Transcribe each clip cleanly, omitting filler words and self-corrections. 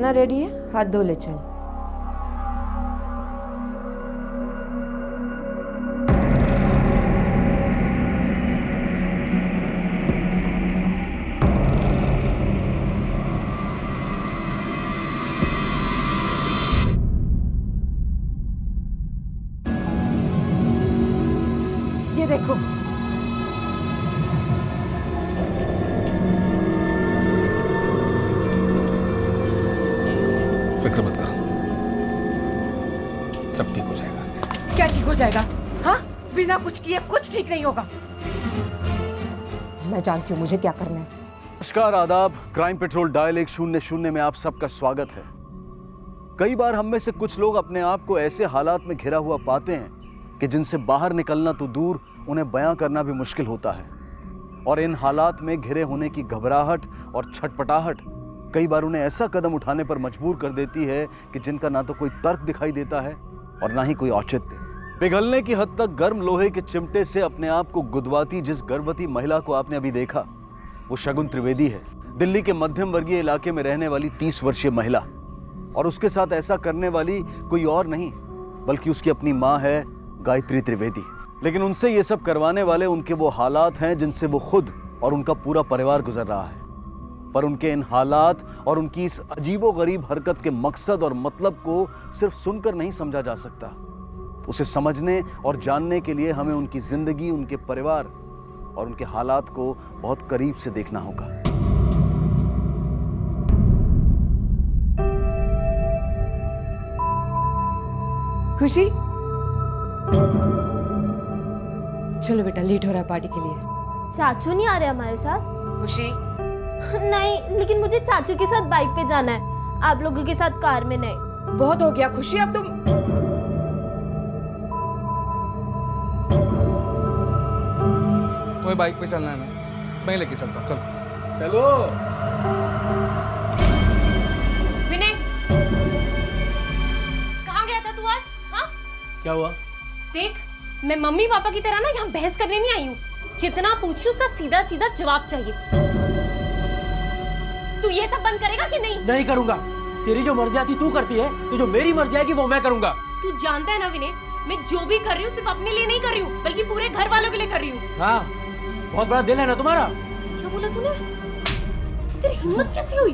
खाना रेडी है, हाथ धो ले चल। ये देखो, फिक्र मत करो, सब ठीक हो जाएगा। क्या ठीक हो जाएगा? हाँ, बिना कुछ किए कुछ ठीक नहीं होगा। मैं जानती हूँ मुझे क्या करना है। नमस्कार, आदाब। क्राइम पेट्रोल डायल 100 में आप सबका स्वागत है। कई बार हम में से कुछ लोग अपने आप को ऐसे हालात में घिरा हुआ पाते हैं कि जिनसे बाहर निकलना तो दूर, उन्हें बयां करना भी मुश्किल होता है। और इन हालात में घिरे होने की घबराहट और छटपटाहट कई बार उन्हें ऐसा कदम उठाने पर मजबूर कर देती है कि जिनका ना तो कोई तर्क दिखाई देता है और ना ही कोई औचित्य। पिघलने की हद तक गर्म लोहे के चिमटे से अपने आप को गुदवाती जिस गर्भवती महिला को आपने अभी देखा, वो शगुन त्रिवेदी है। दिल्ली के मध्यम वर्गीय इलाके में रहने वाली 30 वर्षीय महिला। और उसके साथ ऐसा करने वाली कोई और नहीं बल्कि उसकी अपनी माँ है, गायत्री त्रिवेदी। लेकिन उनसे ये सब करवाने वाले उनके वो हालात हैं जिनसे वो खुद और उनका पूरा परिवार गुजर रहा है। पर उनके इन हालात और उनकी इस अजीबोगरीब हरकत के मकसद और मतलब को सिर्फ सुनकर नहीं समझा जा सकता। उसे समझने और जानने के लिए हमें उनकी जिंदगी, उनके परिवार और उनके हालात को बहुत करीब से देखना होगा। खुशी, चलो बेटा, लेट हो रहा है पार्टी के लिए। चाचू नहीं आ रहे हमारे साथ? खुशी, नहीं, लेकिन मुझे चाचू के साथ बाइक पे जाना है, आप लोगों के साथ कार में नहीं। बहुत हो गया खुशी, अब तुम। तुम्हें बाइक पे चलना है ना, मैं लेके चलता हूँ। चलो चलो। विनय, कहाँ गया था तू आज? हाँ, क्या हुआ? देख, मैं मम्मी पापा की तरह ना यहाँ बहस करने नहीं आई हूँ। जितना पूछी उसका सीधा सीधा जवाब चाहिए। तू ये सब बंद करेगा कि नहीं? नहीं करूंगा। तेरी जो मर्जी आती तू करती है, तो जो मेरी मर्जी आएगी वो मैं करूंगा। तू जानता है ना विनय, मैं जो भी कर रही हूँ सिर्फ अपने लिए नहीं कर रही हूँ, बल्कि पूरे घर वालों के लिए कर रही हूँ। हाँ, बहुत बड़ा दिल है ना तुम्हारा। क्या बोला तूने? तेरी हिम्मत कैसी हुई?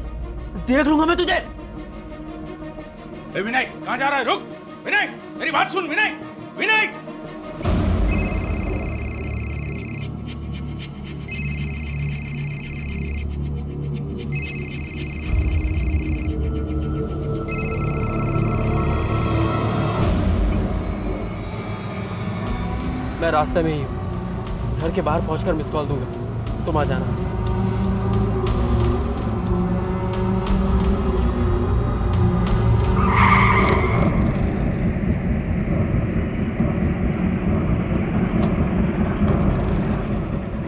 देख लूंगा मैं तुझे। विनय, कहाँ जा रहा है? रुक विनय, मेरी बात सुन। विनय, विनय। मैं रास्ते में ही हूँ, घर के बाहर पहुंचकर मिस कॉल दूंगा, तुम आ जाना।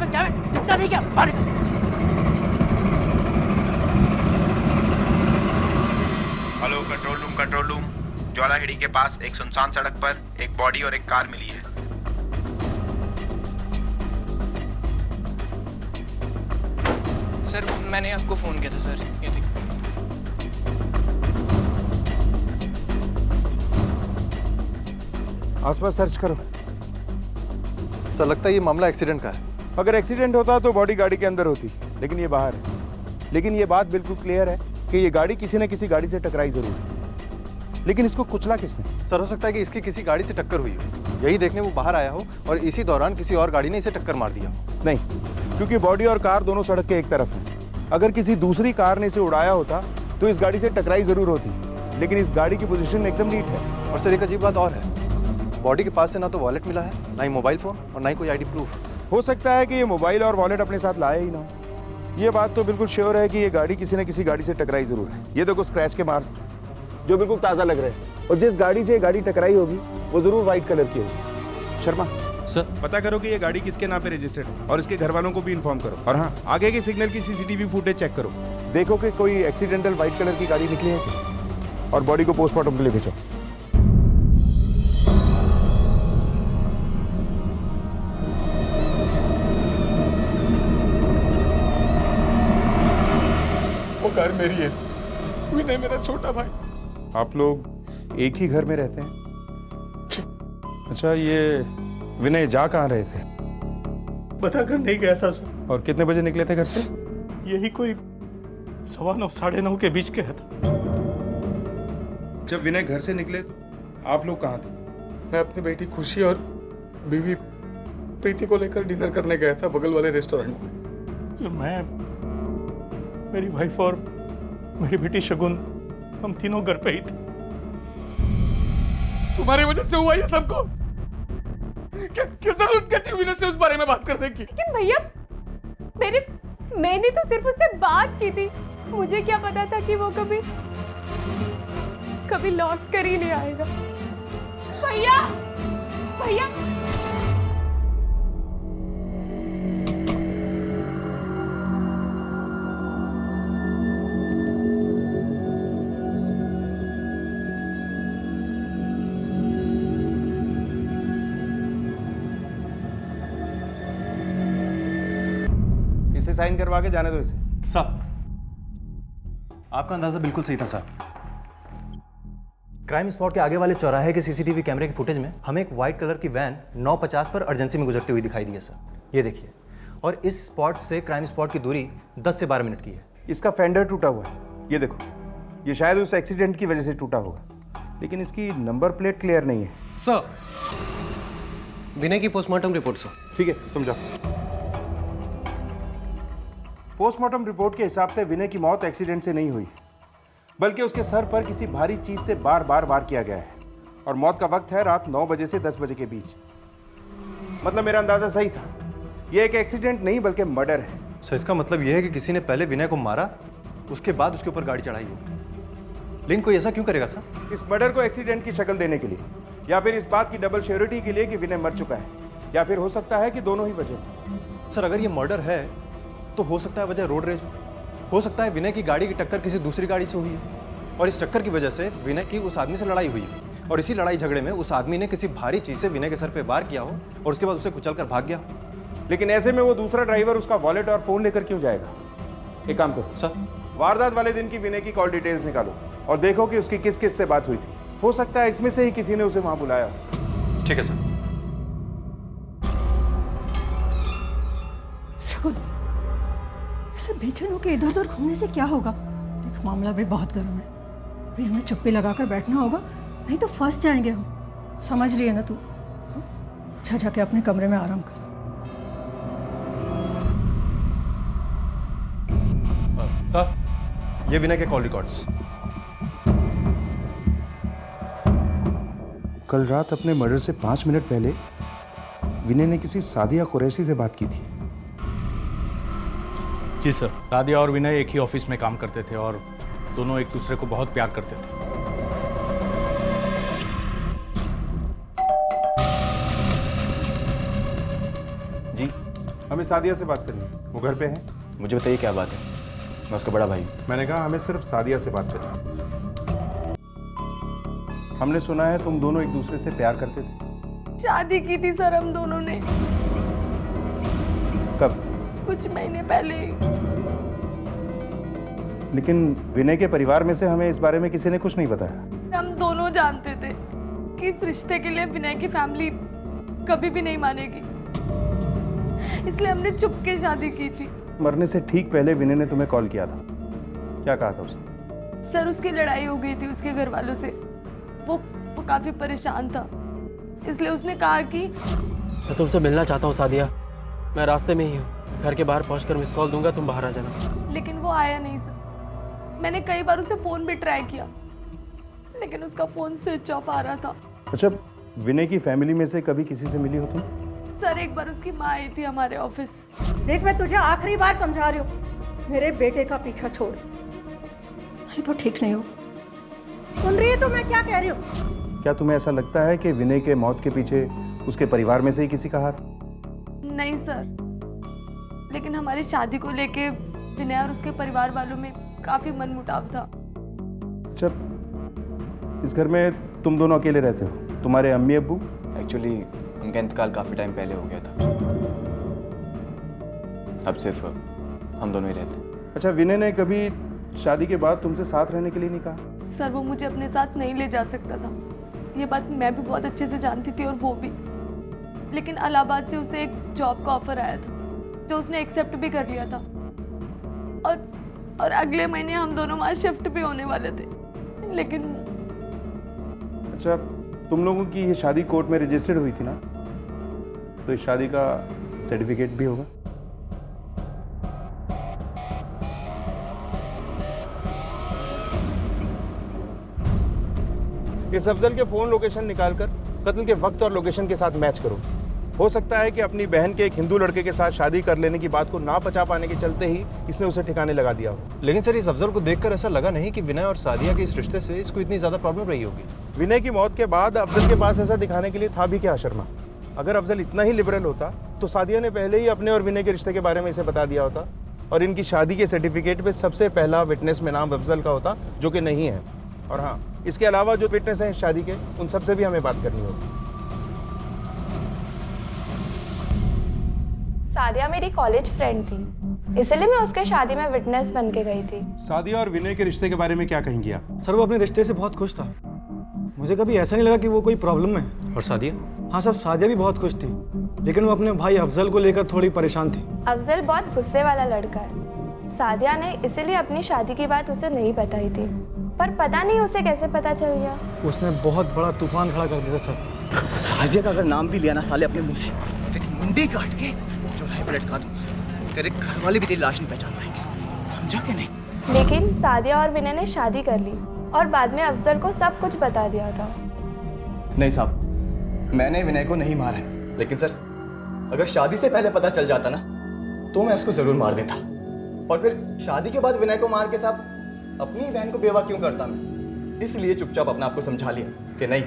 क्या नहीं, क्या बाहर निकल। हेलो कंट्रोल रूम, ज्वालाहेड़ी के पास एक सुनसान सड़क पर एक बॉडी और एक कार मिली है। सर, मैंने आपको फोन किया था सर, ये देखिए। आसपास सर्च करो। सर, लगता है ये मामला एक्सीडेंट का है। अगर एक्सीडेंट होता तो बॉडी गाड़ी के अंदर होती, लेकिन ये बाहर है। लेकिन ये बात बिल्कुल क्लियर है कि ये गाड़ी किसी न किसी गाड़ी से टकराई जरूर है। लेकिन इसको कुचला किसने? सर, हो सकता है कि इसकी किसी गाड़ी से टक्कर हुई हो, यही देखने वो बाहर आया हो और इसी दौरान किसी और गाड़ी ने इसे टक्कर मार दिया हो। नहीं, क्योंकि बॉडी और कार दोनों सड़क के एक तरफ हैं। अगर किसी दूसरी कार ने इसे उड़ाया होता तो इस गाड़ी से टकराई जरूर होती, लेकिन इस गाड़ी की पोजीशन एकदम नीट है। और सर, एक अजीब बात और है, बॉडी के पास से ना तो वॉलेट मिला है, ना ही मोबाइल फोन और ना ही कोई आईडी प्रूफ। हो सकता है कि ये मोबाइल और वॉलेट अपने साथ लाया ही ना हो। ये बात तो बिल्कुल श्योर है कि ये गाड़ी किसी न किसी गाड़ी से टकराई जरूर है। ये देखो स्क्रैच के मार्क्स जो बिल्कुल ताज़ा लग रहे हैं, और जिस गाड़ी से ये गाड़ी टकराई होगी वो जरूर व्हाइट कलर की होगी। शर्मा सर, पता करो कि ये गाड़ी किसके नाम पे रजिस्टर्ड है और इसके घर वालों को भी इन्फॉर्म करो। और हाँ, आगे के सिग्नल की सीसीटीवी फुटेज चेक करो, देखो कि कोई एक्सीडेंटल व्हाइट कलर की गाड़ी निकली है क्या, और बॉडी को पोस्टमार्टम के लिए भेजो। वो कार मेरी है, विनय मेरा छोटा भाई। आप लोग एक ही घर में रहते हैं? अच्छा, ये विनय जा कहाँ रहे थे? बताकर नहीं गया था सर। और कितने बजे निकले थे घर से? यही कोई 9:15 साढ़े 9 के बीच गया था। जब विनय घर से निकले तो आप लोग कहाँ थे? मैं अपनी बेटी खुशी और बीवी प्रीति को लेकर डिनर करने गया था बगल वाले रेस्टोरेंट में। तो मैं, मेरी वाइफ और मेरी बेटी शगुन, हम तीनों घर पे ही थे। तुम्हारी वजह से हुआ ये सबको। क्या जरूरत क्या थी विनय से उस बारे में बात करने की? लेकिन भैया मैंने तो सिर्फ उससे बात की थी। मुझे क्या पता था कि वो कभी लौट कर ही नहीं आएगा। भैया भैया इसे साइन करवा के जाने दो इसे। साहब, आपका अंदाजा बिल्कुल सही था साहब। क्राइम स्पॉट के आगे वाले चौराहे के सीसीटीवी कैमरे की फुटेज में हमें एक व्हाइट कलर की वैन 9:50 पर अर्जेंसी में गुजरती हुई दिखाई दी है सर। ये देखिए, और इस स्पॉट से क्राइम स्पॉट की दूरी 10 से 12 मिनट की है। इसका फेंडर टूटा हुआ है, ये देखो। ये शायद उस एक्सीडेंट की वजह से टूटा होगा, लेकिन इसकी नंबर प्लेट क्लियर नहीं है। सर, विनय की पोस्टमार्टम रिपोर्ट सर। ठीक है, तुम जाओ। पोस्टमार्टम रिपोर्ट के हिसाब से विनय की मौत एक्सीडेंट से नहीं हुई, बल्कि उसके सर पर किसी भारी चीज से बार बार वार किया गया है। और मौत का वक्त है रात 9 बजे से 10 बजे के बीच। मतलब मेरा अंदाजा सही था, यह एक एक्सीडेंट नहीं बल्कि मर्डर है। सर, इसका मतलब यह है कि किसी ने पहले विनय को मारा, उसके बाद उसके ऊपर गाड़ी चढ़ाई है। लेकिन कोई ऐसा क्यों करेगा सर? इस मर्डर को एक्सीडेंट की शक्ल देने के लिए, या फिर इस बात की डबल श्योरिटी के लिए कि विनय मर चुका है, या फिर हो सकता है कि दोनों ही वजह। सर, अगर ये मर्डर है तो हो सकता है वजह रोड रेज हो सकता है विनय की गाड़ी की टक्कर किसी दूसरी गाड़ी से हुई है, और इस टक्कर की वजह से विनय की उस आदमी से लड़ाई हुई है, और इसी लड़ाई झगड़े में उस आदमी ने किसी भारी चीज से विनय के सर पे वार किया हो और उसके बाद उसे कुचलकर भाग गया। लेकिन ऐसे में वो दूसरा ड्राइवर उसका वॉलेट और फोन लेकर क्यों जाएगा? एक काम करो सर, वारदात वाले दिन की विनय की कॉल डिटेल्स निकालो और देखो कि उसकी किस किस से बात हुई थी। हो सकता है इसमें से ही किसी ने उसे वहां बुलाया। ठीक है सर। शगुन, ऐसे बेचैन होकर इधर उधर घूमने से क्या होगा? देख, मामला भी बहुत गर्म है। अभी हमें चुप्पी लगाकर बैठना होगा, नहीं तो फंस जाएंगे हम। समझ रही है ना तू? अच्छा, जाके अपने कमरे में आराम कर। ये विनय के कॉल रिकॉर्ड्स। कल रात अपने मर्डर से 5 मिनट पहले विनय ने किसी सादिया कुरैशी से बात की थी। जी सर, सादिया और विनय एक ही ऑफिस में काम करते थे और दोनों एक दूसरे को बहुत प्यार करते थे। जी, हमें सादिया से बात करनी है, वो घर पे है। मुझे बताइए क्या बात है, मैं उसका बड़ा भाई। मैंने कहा हमें सिर्फ सादिया से बात करनी है। हमने सुना है तुम दोनों एक दूसरे से प्यार करते थे। शादी की थी सर हम दोनों ने, कब? कुछ महीने पहले। लेकिन विनय के परिवार में से हमें इस बारे में किसी ने कुछ नहीं बताया। हम दोनों जानते थे कि इस रिश्ते के लिए विनय की फैमिली कभी भी नहीं मानेगी, इसलिए हमने चुपके शादी की थी। मरने से ठीक पहले विनय ने तुम्हें कॉल किया था, क्या कहा था उसने? सर, उसकी लड़ाई हो गई थी उसके घर वालों से। वो काफी परेशान था, इसलिए उसने कहा कि मैं तुमसे मिलना चाहता हूँ सादिया। मैं रास्ते में ही हूँ, घर के बाहर पहुंचकर मिस कॉल दूंगा, तुम बाहर आ जाना। लेकिन वो आया नहीं सर। मैंने कई बार उसे फोन भी ट्राई किया, लेकिन उसका फोन स्विच ऑफ आ रहा था। अच्छा, विनय की फैमिली में से कभी किसी से मिली हो तुम? सर, एक बार उसकी माँ आई थी हमारे ऑफिस। देख, मैं तुझे आखिरी बार समझा रही हूँ, मेरे बेटे का पीछा छोड़, नहीं तो ठीक नहीं हो। सुन रही है तो मैं क्या कह रही हूँ? क्या तुम्हें ऐसा लगता है कि विनय के मौत के पीछे उसके परिवार में से ही किसी का हाथ? नहीं सर, लेकिन हमारी शादी को लेके विनय और उसके परिवार वालों में काफी मनमुटाव था। जब इस घर में तुम दोनों अकेले रहते हो, तुम्हारे अम्मी अब्बू? एक्चुअली उनका इंतकाल काफ़ी टाइम पहले हो गया था, अब सिर्फ हम दोनों ही रहते हैं। अच्छा, विनय ने कभी शादी के बाद तुमसे साथ रहने के लिए नहीं कहा? सर वो मुझे अपने साथ नहीं ले जा सकता था, ये बात मैं भी बहुत अच्छे से जानती थी और वो भी। लेकिन इलाहाबाद से उसे एक जॉब का ऑफर आया था जो उसने एक्सेप्ट भी कर लिया था और अगले महीने हम दोनों वहाँ शिफ्ट भी होने वाले थे। लेकिन अच्छा, तुम लोगों की ये शादी कोर्ट में रजिस्टर्ड हुई थी ना, तो इस शादी का सर्टिफिकेट भी होगा? इस अफजल के फोन लोकेशन निकालकर कत्ल के वक्त और लोकेशन के साथ मैच करो। हो सकता है कि अपनी बहन के एक हिंदू लड़के के साथ शादी कर लेने की बात को ना पचा पाने के चलते ही इसने उसे ठिकाने लगा दिया हो। लेकिन सर इस अफजल को देखकर ऐसा लगा नहीं कि विनय और सादिया के इस रिश्ते से इसको इतनी ज्यादा प्रॉब्लम रही होगी। विनय की मौत के बाद अफजल के पास ऐसा दिखाने के लिए था भी क्या शर्मा? अगर अफजल इतना ही लिबरल होता तो सादिया ने पहले ही अपने और विनय के रिश्ते के बारे में इसे बता दिया होता और इनकी शादी के सर्टिफिकेट पे सबसे पहला विटनेस में नाम अफजल का होता, जो कि नहीं है। और हाँ, इसके अलावा जो विटनेस हैं शादी के, उन सबसे भी हमें बात करनी होगी। सादिया मेरी कॉलेज फ्रेंड थी, इसलिए मैं उसके शादी में विटनेस बन के गई थी। सादिया और विनय के रिश्ते के बारे में क्या कहेंगी आप? सर वो अपने रिश्ते से बहुत खुश था, मुझे कभी ऐसा नहीं लगा कि वो कोई प्रॉब्लम में है। और सादिया? हाँ सर, सादिया भी बहुत खुश थी, लेकिन वो अपने भाई अफजल को लेकर थोड़ी परेशान थी। अफजल बहुत गुस्से वाला लड़का है। सादिया ने इसीलिए अपनी शादी की बात उसे नहीं बताई थी, पर पता नहीं उसे कैसे पता चल गया। उसने बहुत बड़ा तूफान खड़ा कर दिया सर। सादिया का अगर नाम भी लिया ना साले अपने मुंह से, तेरी मुंडी काट के चौराहे पर लटका दूंगा। तेरे घर वाले भी तेरी लाश नहीं पहचान पाएंगे, समझा कि नहीं? लेकिन सादिया और विनय ने शादी कर ली और बाद में अफजल को सब कुछ बता दिया था। नहीं साहब, मैंने विनय को नहीं मारा है, लेकिन सर अगर शादी से पहले पता चल जाता ना तो मैं उसको जरूर मार देता। और फिर शादी के बाद विनय को मार के साहब अपनी बहन को बेवा क्यों करता मैं? इसलिए चुपचाप अपने आप को समझा लिया कि नहीं,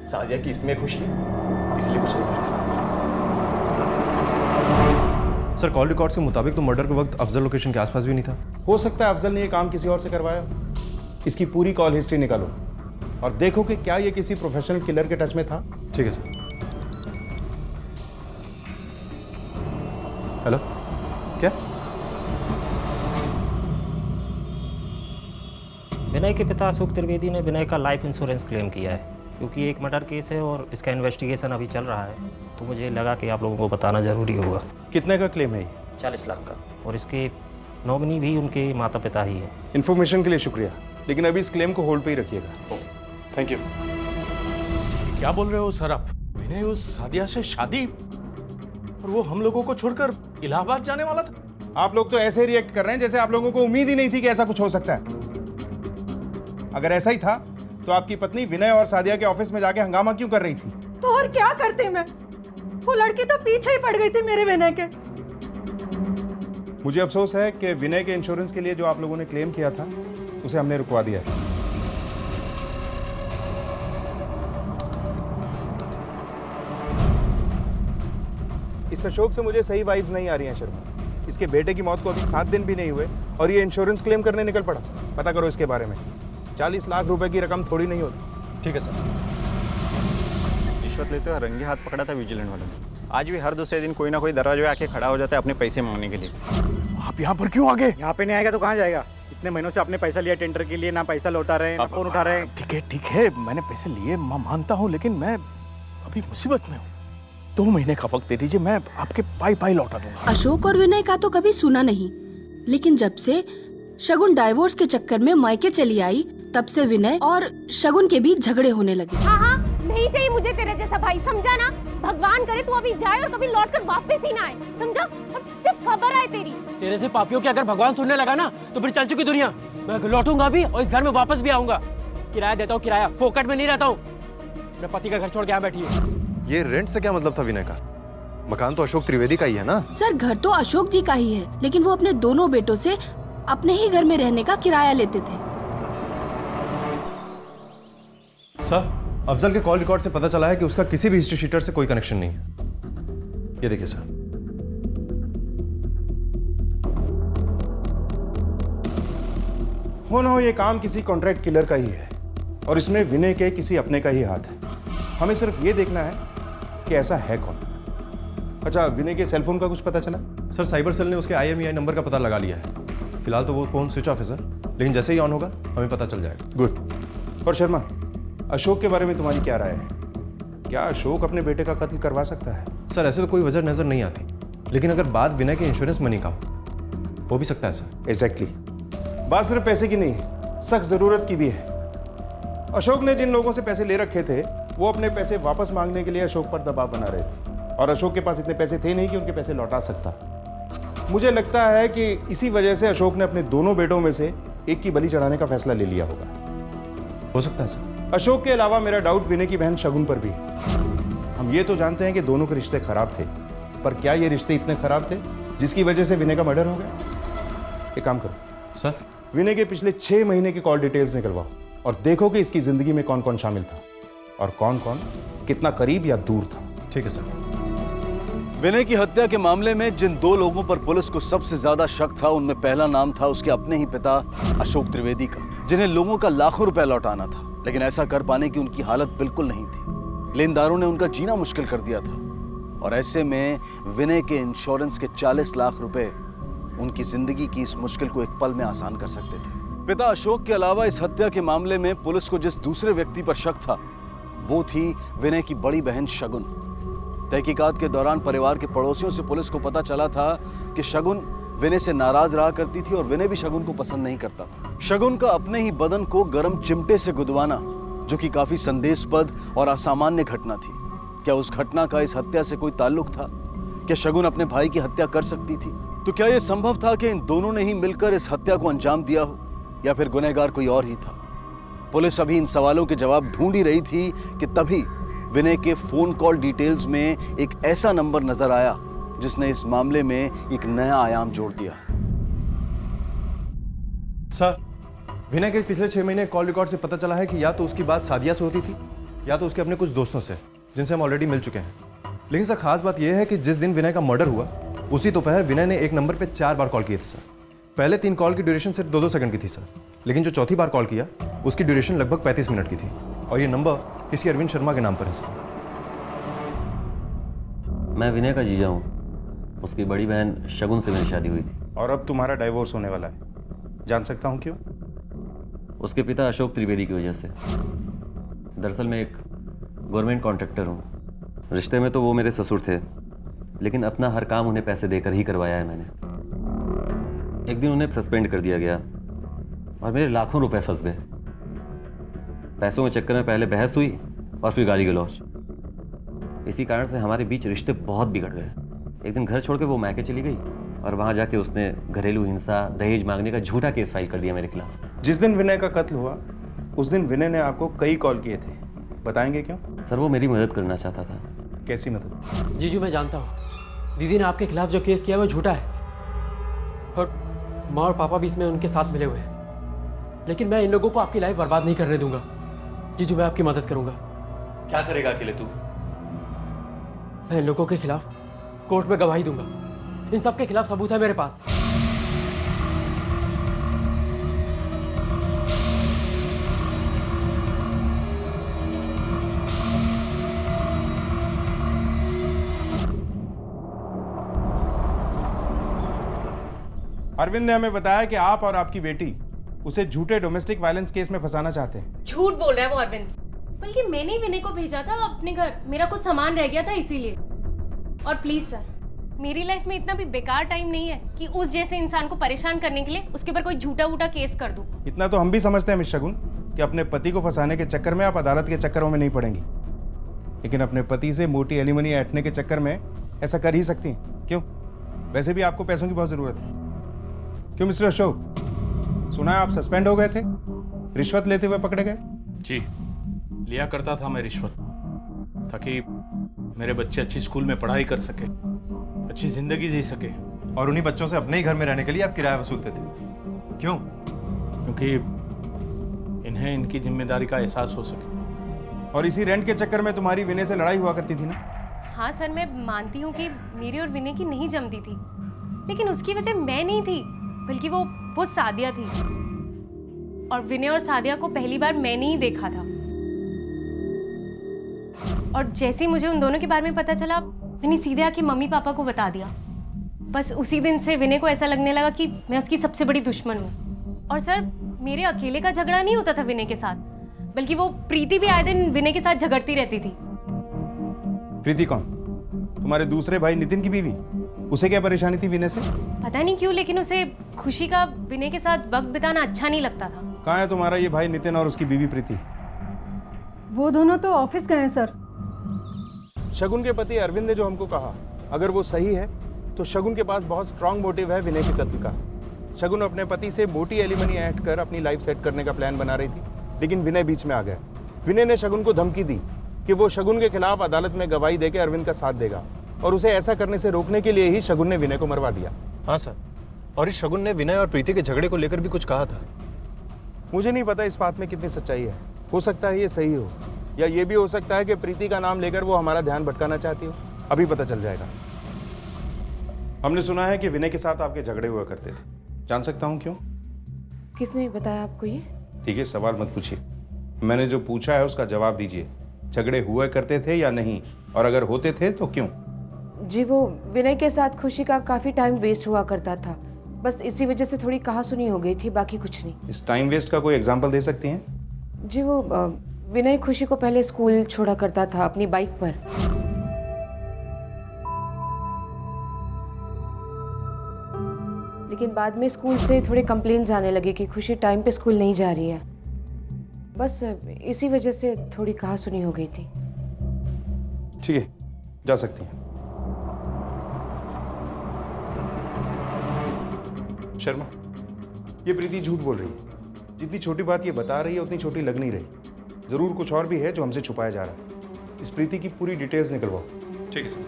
सादिया की इसमें खुशी है, इसलिए कुछ नहीं करना। सर कॉल रिकॉर्ड्स के मुताबिक तो मर्डर के वक्त अफजल लोकेशन के आसपास भी नहीं था। हो सकता है अफजल ने ये काम किसी और से करवाया। इसकी पूरी कॉल हिस्ट्री निकालो और देखो कि क्या ये किसी प्रोफेशनल किलर के टच में था। ठीक है सर। हेलो, क्या? विनय के पिता अशोक त्रिवेदी ने विनय का लाइफ इंश्योरेंस क्लेम किया है, क्योंकि एक मर्डर केस है और इसका इन्वेस्टिगेशन अभी चल रहा है, तो मुझे लगा कि आप लोगों को बताना जरूरी होगा। कितने का क्लेम है ये? 40 लाख का, और इसके नॉमिनी भी उनके माता पिता ही हैं। इन्फॉर्मेशन के लिए शुक्रिया, लेकिन अभी इस क्लेम को होल्ड पे ही रखिएगा। Thank you. क्या बोल रहे हो सर आप? विनय उस सादिया से शादी, और वो हम लोगों को छोड़कर इलाहाबाद जाने वाला था? आप लोग तो ऐसे रिएक्ट कर रहे हैं जैसे आप लोगों को उम्मीद ही नहीं थी कि ऐसा कुछ हो सकता है। अगर ऐसा ही था तो आपकी पत्नी विनय और सादिया के ऑफिस में जाके हंगामा क्यों कर रही थी? तो और क्या करती मैं? वो लड़की तो पीछे ही पड़ गई थी मेरे विनय के। मुझे अफसोस है कि विनय के इंश्योरेंस के लिए जो आप लोगों ने क्लेम किया था उसे हमने रुकवा दिया है। इस अशोक से मुझे सही वाइब्स नहीं आ रही हैं शर्मा। इसके बेटे की मौत को अभी 7 दिन भी नहीं हुए और ये इंश्योरेंस क्लेम करने निकल पड़ा। पता करो इसके बारे में। 40 लाख रुपए की रकम थोड़ी नहीं होती। ठीक है सर। रिश्वत लेते हुए रंगे हाथ पकड़ा था विजिलेंट वालों ने। आज भी हर दूसरे दिन कोई ना कोई दरवाजे आके खड़ा हो जाता है अपने पैसे मांगने के लिए। आप यहाँ पर क्यों आ गए? यहाँ पे नहीं आएगा तो कहाँ जाएगा? इतने महीनों से आपने पैसा लिया टेंडर के लिए, ना पैसा लौटा रहे हैं, ना फोन उठा रहे हैं। ठीक है, मैंने पैसे लिए, मैं मानता हूँ, लेकिन मैं अभी मुसीबत में हूँ। 2 महीने का वक्त दे दीजिए, मैं आपके पाई लौटा दूंगा। अशोक और विनय का तो कभी सुना नहीं, लेकिन जब से शगुन डाइवोर्स के चक्कर में मायके चली आई, तब से विनय और शगुन के बीच झगड़े होने लगे। हाँ, नहीं चाहिए मुझे तेरे जैसा भाई, समझा ना? भगवान करे तू अभी जाए और कभी लौटकर वापस ही ना आए, समझा? और सिर्फ खबर आए तेरी। तेरे से पापियों की अगर भगवान सुनने लगा ना तो फिर चल चुकी दुनिया। मैं लौटूंगा भी और इस घर में वापस भी आऊंगा। किराया देता हूँ, किराया, फोकट में नहीं रहता हूँ। मेरे पति का घर छोड़ के यहाँ बैठी है। ये रेंट से क्या मतलब था विनय का? मकान तो अशोक त्रिवेदी का ही है ना? सर घर तो अशोक जी का ही है, लेकिन वो अपने दोनों बेटों से अपने ही घर में रहने का किराया लेते थे। सर, अफजल के कॉल रिकॉर्ड से पता चला है कि उसका किसी भी हिस्ट्री शीटर से कोई कनेक्शन नहीं है। ये देखिए सर। हो ना हो ये काम किसी कॉन्ट्रैक्ट किलर का ही है और इसमें विनय के किसी अपने का ही हाथ है। हमें सिर्फ ये देखना है कि ऐसा है कौन। अच्छा, विनय के सेलफोन का कुछ पता चला? सर साइबर सेल ने उसके IMEI नंबर का पता लगा लिया है। फिलहाल तो वो फ़ोन स्विच ऑफ है सर, लेकिन जैसे ही ऑन होगा हमें पता चल जाएगा। गुड। और शर्मा, अशोक के बारे में तुम्हारी क्या राय है? क्या अशोक अपने बेटे का कत्ल करवा सकता है? सर ऐसे तो कोई वजह नज़र नहीं आती, लेकिन अगर बात विनय के इंश्योरेंस मनी का हो भी सकता है सर। एग्जैक्टली। बात सिर्फ पैसे की नहीं है, सख्त ज़रूरत की भी है। अशोक ने जिन लोगों से पैसे ले रखे थे वो अपने पैसे वापस मांगने के लिए अशोक पर दबाव बना रहे थे, और अशोक के पास इतने पैसे थे नहीं कि उनके पैसे लौटा सकता। मुझे लगता है कि इसी वजह से अशोक ने अपने दोनों बेटों में से एक की बलि चढ़ाने का फैसला ले लिया होगा। हो सकता है सर। अशोक के अलावा मेरा डाउट विनय की बहन शगुन पर भी है। हम ये तो जानते हैं कि दोनों के रिश्ते खराब थे, पर क्या ये रिश्ते इतने खराब थे जिसकी वजह से विनय का मर्डर हो गया? एक काम करो सर, विनय के पिछले 6 महीने की कॉल डिटेल्स निकलवाओ और देखो कि इसकी जिंदगी में कौन कौन शामिल था और कौन कौन कितना करीब या दूर था। ठीक है सर। विनय की हत्या के मामले में जिन 2 लोगों पर पुलिस को सबसे ज्यादा शक था, उनमें पहला नाम था उसके अपने ही पिता अशोक त्रिवेदी का, जिन्हें लोगों का लाखों रुपया लौटाना था, लेकिन ऐसा कर पाने की उनकी हालत बिल्कुल नहीं थी। लेनदारों ने उनका जीना मुश्किल कर दिया था, और ऐसे में विनय के इंश्योरेंस के 40 लाख रुपए उनकी जिंदगी की इस मुश्किल को एक पल में आसान कर सकते थे। पिता अशोक के अलावा इस हत्या के मामले में पुलिस को जिस दूसरे व्यक्ति पर शक था वो थी विनय की बड़ी बहन शगुन। तहकीकात के दौरान परिवार के पड़ोसियों से पुलिस को पता चला था कि शगुन विनय से नाराज रहा करती थी और विनय भी शगुन को पसंद नहीं करता। शगुन का अपने ही बदन को गर्म चिमटे से गुदवाना, जो कि काफी संदेशपद और असामान्य घटना थी। क्या उस घटना का इस हत्या से कोई ताल्लुक था? क्या शगुन अपने भाई की हत्या कर सकती थी? तो क्या यह संभव था कि इन दोनों ने ही मिलकर इस हत्या को अंजाम दिया हो, या फिर गुनहगार कोई और ही था? पुलिस अभी इन सवालों के जवाब ढूंढ ही रही थी कि तभी विनय के फोन कॉल डिटेल्स में एक ऐसा नंबर नजर आया जिसने इस मामले में एक नया आयाम जोड़ दिया। सर, विनय के पिछले 6 महीने कॉल रिकॉर्ड से पता चला है कि या तो उसकी बात सादिया से होती थी या तो उसके अपने कुछ दोस्तों से, जिनसे हम ऑलरेडी मिल चुके हैं। लेकिन सर, खास बात यह है कि जिस दिन विनय का मर्डर हुआ उसी दोपहर विनय ने एक नंबर पे 4 बार कॉल किए थे सर। पहले 3 कॉल की ड्यूरेशन सिर्फ 2-2 सेकंड की थी सर, लेकिन जो चौथी बार कॉल किया उसकी ड्यूरेशन लगभग 35 मिनट की थी, और ये नंबर किसी अरविंद शर्मा के नाम पर है सर। मैं विनय का जीजा हूँ। उसकी बड़ी बहन शगुन से मेरी शादी हुई थी। और अब तुम्हारा डाइवोर्स होने वाला है, जान सकता हूँ क्यों? उसके पिता अशोक त्रिवेदी की वजह से। दरअसल मैं एक गवर्नमेंट कॉन्ट्रैक्टर हूँ। रिश्ते में तो वो मेरे ससुर थे, लेकिन अपना हर काम उन्हें पैसे देकर ही करवाया है मैंने। एक दिन उन्हें सस्पेंड कर दिया गया और मेरे लाखों रुपए फंस गए। पैसों के चक्कर में पहले बहस हुई और फिर गाली गलौज। इसी कारण से हमारे बीच रिश्ते बहुत बिगड़ गए। एक दिन घर छोड़ के वो मैके चली गई और वहां जाके उसने घरेलू हिंसा, दहेज मांगने का झूठा केस फाइल कर दिया मेरे खिलाफ। जिस दिन विनय का कत्ल हुआ उस दिन विनय ने आपको कई कॉल किए थे, बताएंगे क्यों? सर, वो मेरी मदद करना चाहता था। कैसी मदद? जीजू, मैं जानता हूँ दीदी ने आपके खिलाफ जो केस किया वो झूठा है, और माँ और पापा भी इसमें उनके साथ मिले हुए हैं। लेकिन मैं इन लोगों को आपकी लाइफ बर्बाद नहीं करने दूंगा। जीजू, मैं आपकी मदद करूंगा। क्या करेगा अकेले तू? मैं इन लोगों के खिलाफ कोर्ट में गवाही दूंगा। इन सब के खिलाफ सबूत है मेरे पास। अरविंद ने हमें बताया कि आप और आपकी बेटी उसे झूठे डोमेस्टिक वायलेंस केस में फंसाना चाहते हैं। झूठ बोल रहा है वो अरविंद, बल्कि मैंने ही विनय को भेजा था अपने घर। मेरा कुछ सामान रह गया था इसीलिए। और प्लीज सर, मेरी लाइफ में इतना भी बेकार टाइम नहीं है कि उस जैसे इंसान को परेशान करने के लिए उसके ऊपर कोई झूठा वूठा केस कर दूं। इतना तो हम भी समझते हैं मिस शगुन कि अपने पति को फंसाने के चक्कर में आप अदालत के चक्करों में नहीं पड़ेंगी, लेकिन अपने पति से मोटी एलिमनी ऐंठने के चक्कर में ऐसा कर ही सकती हैं। क्यों? वैसे भी आपको पैसों की बहुत जरूरत है। क्यों मिस्टर अशोक, सुना है आप सस्पेंड हो गए थे, रिश्वत लेते हुए पकड़े गए? जी, लिया करता था मैं रिश्वत, ताकि मेरे बच्चे अच्छी स्कूल में पढ़ाई कर सके, अच्छी जिंदगी जी सके। और उन्हीं बच्चों से अपने ही घर में रहने के लिए आप किराया वसूलते थे। क्यों? क्योंकि इन्हें इनकी जिम्मेदारी का एहसास हो सके। और इसी रेंट के चक्कर में तुम्हारी विनय से लड़ाई हुआ करती थी ना? हाँ सर, मैं मानती हूँ कि मेरी और विनय की नहीं जमती थी, लेकिन उसकी वजह मैं नहीं थी, बल्कि वो सादिया थी। और विनय और सादिया को पहली बार मैंने ही देखा था, और जैसे ही मुझे उन दोनों के बारे में पता चला मैंने सीधे आके मम्मी पापा को बता दिया। बस उसी दिन से विनय को ऐसा लगने लगा कि मैं उसकी सबसे बड़ी दुश्मन हूँ। और सर, मेरे अकेले का झगड़ा नहीं होता था विनय के साथ, बल्कि वो प्रीति भी आए दिन विनय के साथ झगड़ती रहती थी। प्रीति कौन? तुम्हारे दूसरे भाई नितिन की बीवी? उसे क्या परेशानी थी विनय से? पता नहीं क्यों, लेकिन उसे खुशी का विनय के साथ वक्त बिताना अच्छा नहीं लगता था। कहाँ है तुम्हारा ये भाई नितिन और उसकी बीवी प्रीति? वो दोनों तो ऑफिस गए हैं सर। शगुन के पति अरविंद ने जो हमको कहा, अगर वो सही है तो शगुन के पास बहुत स्ट्रांग मोटिव है विनय के कत्ल का। शगुन अपने पति से मोटी एलिमनी एक्ट कर अपनी लाइफ सेट करने का प्लान बना रही थी, लेकिन विनय बीच में आ गया। विनय ने शगुन को धमकी दी कि वो शगुन के खिलाफ अदालत में गवाही देकर अरविंद का साथ देगा, और उसे ऐसा करने से रोकने के लिए ही शगुन ने विनय को मरवा दिया। हाँ सर, और इस शगुन ने विनय और प्रीति के झगड़े को लेकर भी कुछ कहा था। मुझे नहीं पता इस बात में कितनी सच्चाई है। हो सकता है ये सही हो, या ये भी हो सकता है कि प्रीति का नाम लेकर वो हमारा ध्यान भटकाना चाहती हो। अभी पता चल जाएगा। हमने सुना है कि विनय के साथ आपके झगड़े हुआ करते थे। जान सकता हूँ क्यों? किसने बताया आपको ये? ठीक है, सवाल मत पूछिए, मैंने जो पूछा है उसका जवाब दीजिए। झगड़े हुआ करते थे या नहीं, और अगर होते थे तो क्यों? जी, वो विनय के साथ खुशी का काफ़ी टाइम वेस्ट हुआ करता था, बस इसी वजह से थोड़ी कहासुनी हो गई थी, बाकी कुछ नहीं। इस टाइम वेस्ट का कोई एग्जाम्पल दे सकती हैं? जी, वो विनय खुशी को पहले स्कूल छोड़ा करता था अपनी बाइक पर। लेकिन बाद में स्कूल से थोड़े कंप्लेंट्स आने लगे कि खुशी टाइम पे स्कूल नहीं जा रही है। बस इसी वजह से थोड़ी कहासुनी हो गई थी। ठीक है, जा सकती हैं। शर्मा, ये प्रीति झूठ बोल रही है। जितनी छोटी बात ये बता रही है उतनी छोटी लग नहीं रही। जरूर कुछ और भी है जो हमसे छुपाया जा रहा है। इस प्रीति की पूरी डिटेल्स निकलवाओ। ठीक है सर,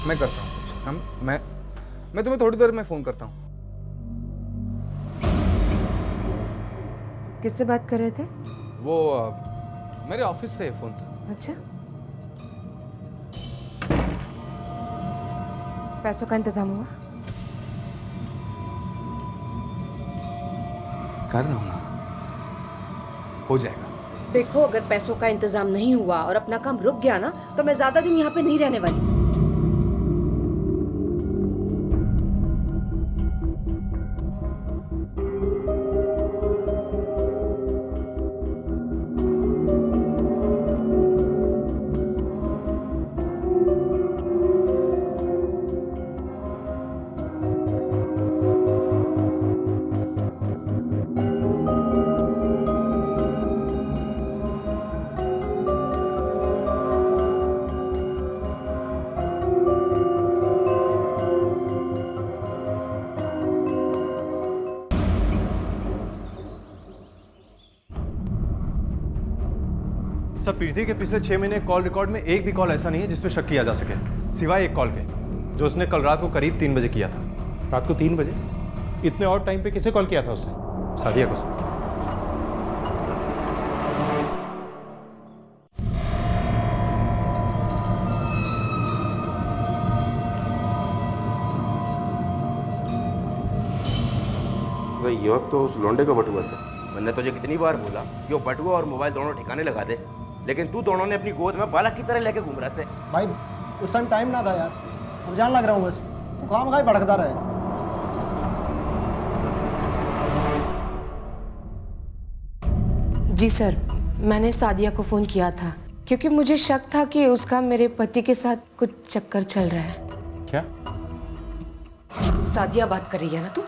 मैं करता हूँ। मैं तुम्हें थोड़ी देर में फोन करता हूँ। किससे बात कर रहे थे? वो मेरे ऑफिस से फोन था। अच्छा, पैसों का इंतजाम हुआ? कर रहा हूँ ना, हो जाएगा। देखो, अगर पैसों का इंतजाम नहीं हुआ और अपना काम रुक गया ना, तो मैं ज्यादा दिन यहाँ पे नहीं रहने वाली। सर, प्रीति के पिछले 6 महीने कॉल रिकॉर्ड में एक भी कॉल ऐसा नहीं है जिस पे शक किया जा सके, सिवाय एक कॉल के जो उसने कल रात को करीब 3 बजे किया था। रात को 3 बजे? इतने और टाइम पे किसे कॉल किया था उसने? सादिया को सर। भाई ये तो उस लौंडे का बटुआ से। मैंने तुझे कितनी बार बोला कि वो बटुआ और मोबाइल दोनों ठिकाने लगा दे, लेकिन तू दोनों ने अपनी गोद में बालक की तरह लेके घूम रहा से। भाई उस टाइम टाइम ना था यार, अब जान लग रहा हूँ बस, तू काम खाई भड़कता रहे। जी सर, मैंने सादिया को फोन किया था क्योंकि मुझे शक था कि उसका मेरे पति के साथ कुछ चक्कर चल रहा है। क्या? सादिया बात कर रही है ना तू?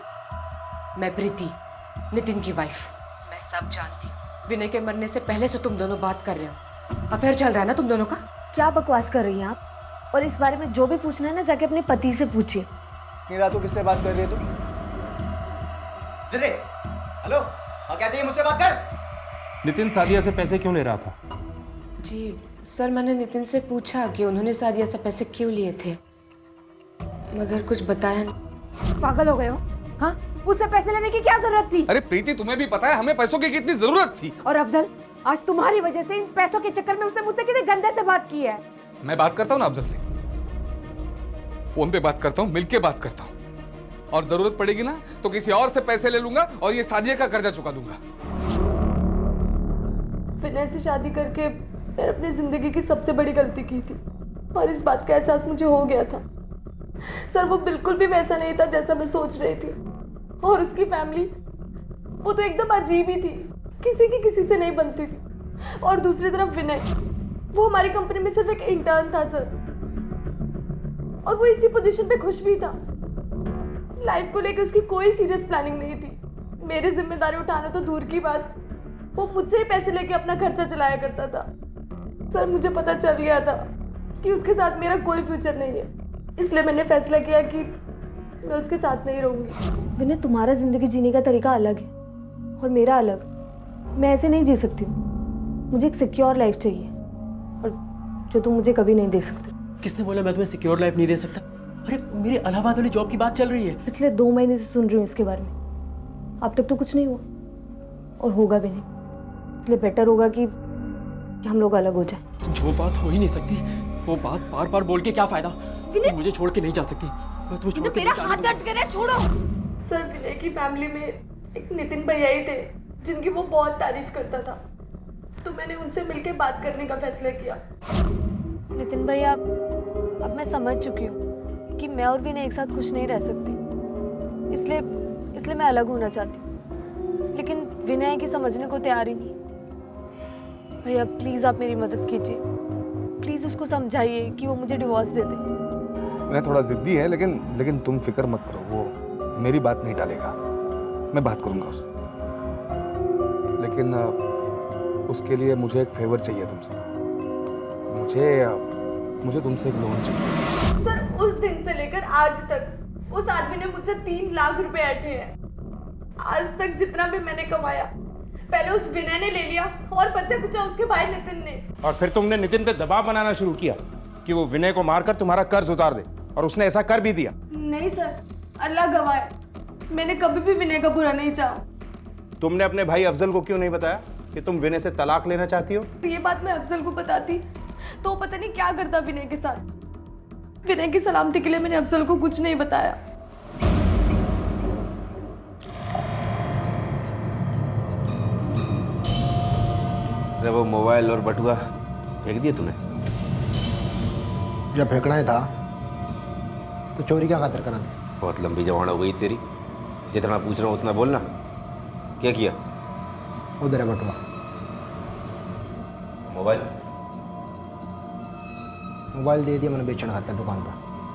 मैं प्रीति, नितिन की वाइफ। मैं सब जानती हूँ। विनय के मरने से पहले से तुम दोनों बात कर रहे हो। अफेयर चल रहा है ना तुम दोनों का? क्या बकवास कर रही हैं आप? और इस बारे में जो भी पूछना है ना, जाके अपने पति से पूछिए। नहीं रातों किससे बात कर रही है तू? हेलो, हाँ क्या चाहिए मुझसे? बात कर। नितिन सादिया से पैसे क्यों ले रहा था? जी सर, मैंने नितिन से पूछा कि उन्होंने सादिया से पैसे क्यों लिए थे, मगर कुछ बताया नहीं। पागल हो गए हो? हाँ, उससे पैसे लेने की क्या जरूरत थी? अरे प्रीति, तुम्हें भी पता है हमें पैसों की कितनी जरूरत थी। और अफजल, आज तुम्हारी वजह से इन पैसों के चक्कर में उसने मुझसे कितने गंदे से बात की है। मैं बात करता हूँ ना अफजल से, फोन पे बात करता हूँ, मिलके बात करता हूँ, और जरूरत पड़ेगी ना तो किसी और से पैसे ले लूंगा और ये सादिया का कर्जा चुका दूंगा। विनय से शादी करके मैंने अपनी जिंदगी की सबसे बड़ी गलती की थी। और इस बात का एहसास मुझे हो गया था। सर वो बिल्कुल भी वैसा नहीं था जैसा मैं सोच रही थी। और उसकी फैमिली वो तो एकदम अजीब ही थी, किसी की किसी से नहीं बनती थी। और दूसरी तरफ विनय, वो हमारी कंपनी में सिर्फ एक इंटर्न था सर, और वो इसी पोजीशन पे खुश भी था। लाइफ को लेकर उसकी कोई सीरियस प्लानिंग नहीं थी। मेरी जिम्मेदारी उठाना तो दूर की बात, वो मुझसे ही पैसे लेके अपना खर्चा चलाया करता था। सर मुझे पता चल गया था कि उसके साथ मेरा कोई फ्यूचर नहीं है, इसलिए मैंने फैसला किया कि मैं उसके साथ नहीं रहूंगी। विनय, तुम्हारा जिंदगी जीने का तरीका अलग है और मेरा अलग। मैं ऐसे नहीं जी सकती हूँ। मुझे एक सिक्योर लाइफ चाहिए, और जो तुम मुझे कभी नहीं दे सकते। किसने बोला मैं तुम्हें सिक्योर लाइफ नहीं दे सकता? अरे मेरे इलाहाबाद वाली जॉब की बात चल रही है। पिछले 2 महीने से सुन रही हूँ इसके बारे में। अब तक तो कुछ नहीं हुआ और होगा भी नहीं, इसलिए बेटर होगा कि हम लोग अलग हो जाएं। जो बात हो ही नहीं सकती वो बात बार बार बोल के क्या फायदा? तुम मुझे छोड़ के नहीं जा सकती। मैं तुम्हें छोड़ के मेरा हाथ दर्द कर रहा है, छोड़ो। सर विनय की फैमिली में एक नितिन भैया ही थे जिनकी वो बहुत तारीफ करता था, तो मैंने उनसे मिलकर बात करने का फैसला किया। नितिन भैया, अब मैं समझ चुकी हूँ कि मैं और विनय एक साथ खुश नहीं रह सकती, इसलिए मैं अलग होना चाहती हूँ। लेकिन विनय की समझने को तैयार ही नहीं। भैया प्लीज़ आप मेरी मदद कीजिए, प्लीज़ उसको समझाइए कि वो मुझे डिवोर्स दे दे। मैं थोड़ा जिद्दी है, लेकिन तुम फिक्र मत करो, वो मेरी बात नहीं टालेगा। मैं बात करूंगा उससे, लेकिन उसके लिए मुझे एक फेवर चाहिए तुमसे। मुझे तुमसे एक लोन चाहिए। सर उस दिन से लेकर आज तक उस आदमी ने मुझसे 3 लाख रुपए ऐंठे हैं। आज तक जितना भी मैंने कमाया पहले उस विनय ने ले लिया, और बचा कुचा उसके भाई नितिन ने। और फिर तुमने नितिन पे दबाव बनाना शुरू किया कि वो विनय को मारकर तुम्हारा कर्ज उतार दे, और उसने ऐसा कर भी दिया। नहीं सर, अल्लाह गवाह है, मैंने कभी भी विनय का बुरा नहीं चाहा। तुमने अपने भाई अफजल को क्यों नहीं बताया कि तुम विनय से तलाक लेना चाहती हो? ये बात मैं अफजल को बताती तो पता नहीं क्या करता विनय के साथ। विनय की सलामती के लिए मैंने अफजल को कुछ नहीं बताया। अरे वो मोबाइल और बटुआ फेंक दिए तूने? जब फेंकना ही था तो चोरी क्या खातिर करा दी? बहुत लंबी जबान हो गई तेरी, जितना पूछ रहा हूँ उतना बोलना। क्या किया? उधर है बटुआ। मोबाइल दे दिया मैंने बेचने खातिर दुकान पर।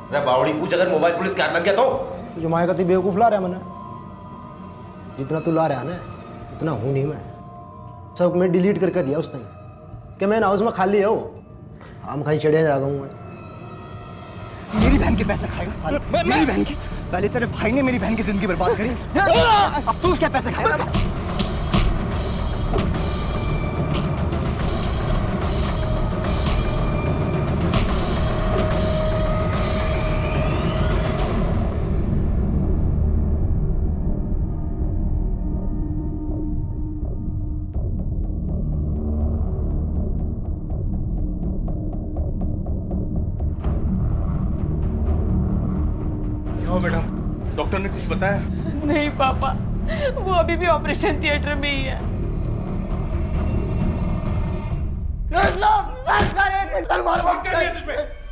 अरे बावड़ी पूछ, अगर मोबाइल पुलिस के हाथ लग गया तो जो माएगा तो बेवकूफ ला रहा है मैंने। जितना तू ला रहा है ना उतना हूँ नहीं मैं। सब मैं डिलीट करके दिया उस टाइम कि मैं हाउस में खाली है वो आम खाई चढ़िया जा हूँ मैं। मेरी बहन के पैसे खाएगा साले, मेरी बहन के। पहले तेरे भाई ने मेरी बहन की जिंदगी बर्बाद करी, अब तू उसके पैसे खाएगा। मैडम, डॉक्टर ने कुछ बताया? नहीं पापा, वो अभी भी ऑपरेशन थिएटर में ही है।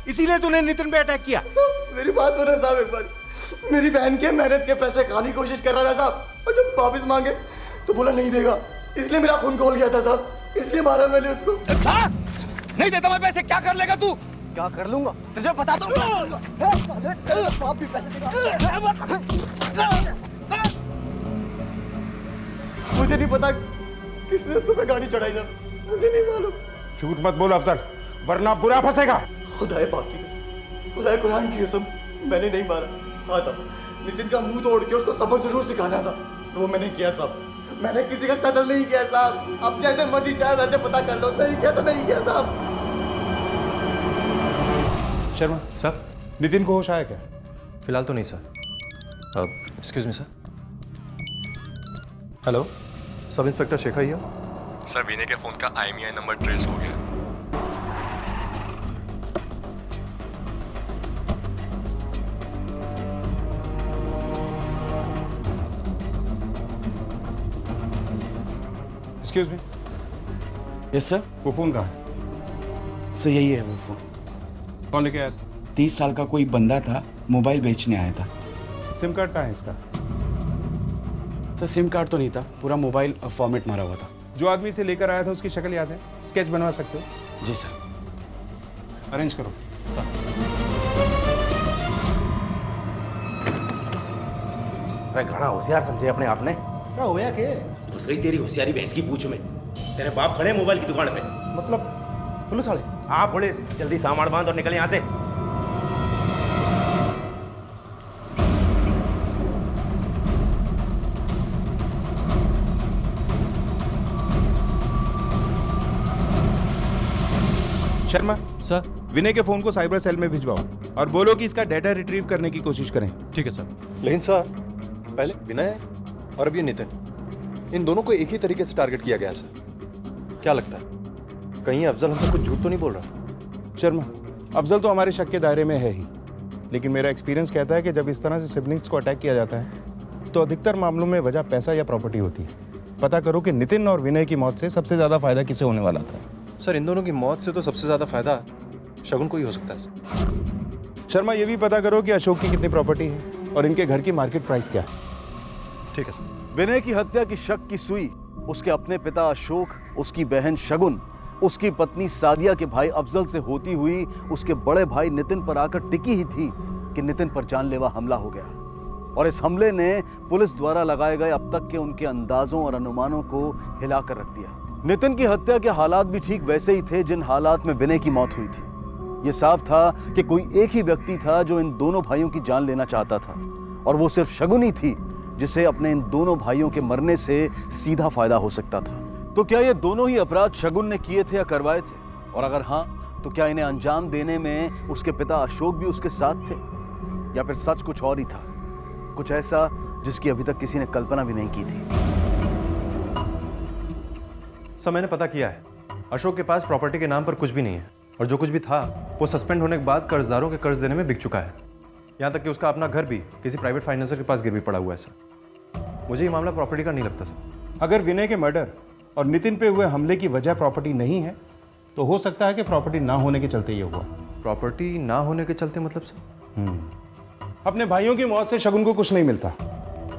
इसीलिए तूने नितिन पे अटैक किया? मेरी बात सुनो साहब एक बार। मेरी बहन के मेहनत के पैसे खाने की कोशिश कर रहा था साहब, और जब वापस मांगे तो बोला नहीं देगा, इसलिए मेरा खून खोल गया था साहब, इसलिए मारा मैंने उसको। नहीं देता मैं पैसे, क्या कर लेगा तू? क्या कर लूंगा तुझे बता दूंगा। बाप भी पैसे देगा। मुझे नहीं पता किसने उसको पे गाड़ी चढ़ाई जब, मुझे नहीं मालूम। झूठ मत बोल अफजल, वरना बुरा फंसेगा। खुदाए पाक की कसम, खुदाए कुरान की कसम, मैंने नहीं मारा। हाँ साहब, नितिन का मुंह तोड़ के उसको सबक जरूर सिखाना था, वो मैंने किया साहब। मैंने किसी का कत्ल नहीं किया साहब, अब जैसे मर्जी चाहे वैसे पता कर लो। नहीं किया तो नहीं किया साहब। शर्मा सर, नितिन को होश आया क्या? फिलहाल तो नहीं sir. Excuse me sir. Hello, sub inspector Shekhar here. Sir Vinay के फोन का IMEI नंबर ट्रेस हो गया। Excuse me. Yes sir. वो फोन कहाँ है? सर यही है वो फोन। कौन लेके आया था? 30 साल का कोई बंदा था, मोबाइल बेचने आया था। सिम कार्ड कहाँ है इसका? सर सिम कार्ड तो नहीं था, पूरा मोबाइल फॉर्मेट मारा हुआ था। जो आदमी से लेकर आया था उसकी शक्ल याद है? स्केच बनवा सकते हो? जी सर। अरेंज करो। अरे घना होशियार समझे अपने आप ने। क्या होया के? दूसरी तेरी होशियारी भैंस की पूछ में। तेरे बाप खड़े मोबाइल की दुकान पे। मतलब पुलिस वाले? हाँ पुलिस, जल्दी सामान बांध और निकल यहाँ से। शर्मा सर, विनय के फोन को साइबर सेल में भिजवाओ और बोलो कि इसका डाटा रिट्रीव करने की कोशिश करें। ठीक है सर। लेकिन सर, पहले विनय और अब ये नितिन, इन दोनों को एक ही तरीके से टारगेट किया गया सर। क्या लगता है कहीं अफजल हमसे कुछ झूठ तो नहीं बोल रहा? शर्मा, अफजल तो हमारे शक के दायरे में है ही, लेकिन मेरा एक्सपीरियंस कहता है कि जब इस तरह से सिबलिंग्स को अटैक किया जाता है तो अधिकतर मामलों में वजह पैसा या प्रॉपर्टी होती है। पता करो कि नितिन और विनय की मौत से सबसे ज्यादा फायदा किसे होने वाला था। सर इन दोनों की मौत से तो सबसे ज्यादा फायदा शगुन को ही हो सकता है सर। शर्मा, ये भी पता करो कि अशोक की कितनी प्रॉपर्टी है और इनके घर की मार्केट प्राइस क्या है। ठीक है सर। विनय की हत्या की शक की सुई उसके अपने पिता अशोक, उसकी बहन शगुन, उसकी पत्नी सादिया के भाई अफजल से होती हुई उसके बड़े भाई नितिन पर आकर टिकी ही थी कि नितिन पर जानलेवा हमला हो गया। और इस हमले ने पुलिस द्वारा लगाए गए अब तक के उनके अंदाजों और अनुमानों को हिलाकर रख दिया। नितिन की हत्या के हालात भी ठीक वैसे ही थे जिन हालात में विनय की मौत हुई थी। यह साफ था कि कोई एक ही व्यक्ति था जो इन दोनों भाइयों की जान लेना चाहता था, और वो सिर्फ शगुन ही थी जिसे अपने इन दोनों भाइयों के मरने से सीधा फायदा हो सकता था। तो क्या ये दोनों ही अपराध शगुन ने किए थे या करवाए थे? और अगर हाँ, तो क्या इन्हें अंजाम देने में उसके पिता अशोक भी उसके साथ थे, या फिर सच कुछ और ही था, कुछ ऐसा जिसकी अभी तक किसी ने कल्पना भी नहीं की थी? सर मैंने पता किया है, अशोक के पास प्रॉपर्टी के नाम पर कुछ भी नहीं है, और जो कुछ भी था वो सस्पेंड होने के बाद कर्जदारों के कर्ज देने में बिक चुका है। यहाँ तक कि उसका अपना घर भी किसी प्राइवेट फाइनेंसर के पास गिरवी पड़ा हुआ है सर। मुझे ये मामला प्रॉपर्टी का नहीं लगता सर। अगर विनय के मर्डर और नितिन पे हुए हमले की वजह प्रॉपर्टी नहीं है तो हो सकता है कि प्रॉपर्टी ना होने के चलते ये हुआ। प्रॉपर्टी ना होने के चलते मतलब सर? अपने भाइयों की मौत से शगुन को कुछ नहीं मिलता,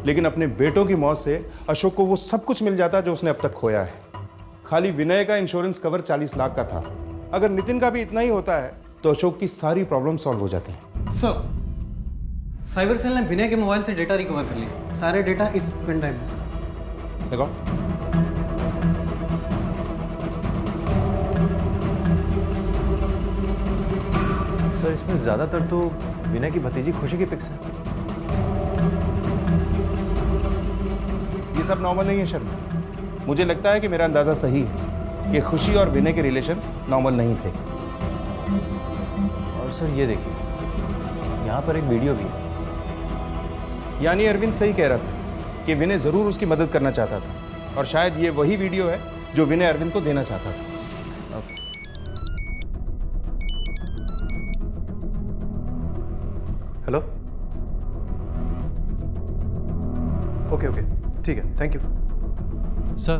लेकिन अपने बेटों की मौत से अशोक को वो सब कुछ मिल जाता जो उसने अब तक खोया है। खाली विनय का इंश्योरेंस कवर 40 लाख का था। अगर नितिन का भी इतना ही होता है तो अशोक की सारी प्रॉब्लम सॉल्व हो जाती है। सर, साइबर सेल ने विनय के मोबाइल से डेटा रिकवर कर लिया। सारे डेटा इस पेन ड्राइव में। देखो, सर इसमें ज्यादातर तो विनय की भतीजी खुशी की पिक्स है। ये सब नॉर्मल नहीं है शर्मा। मुझे लगता है कि मेरा अंदाजा सही है कि खुशी और विनय के रिलेशन नॉर्मल नहीं थे। और सर ये देखिए, यहाँ पर एक वीडियो भी है। यानी अरविंद सही कह रहा था कि विनय जरूर उसकी मदद करना चाहता था, और शायद ये वही वीडियो है जो विनय अरविंद को देना चाहता था। हेलो, ओके ओके ठीक है, thank you sir.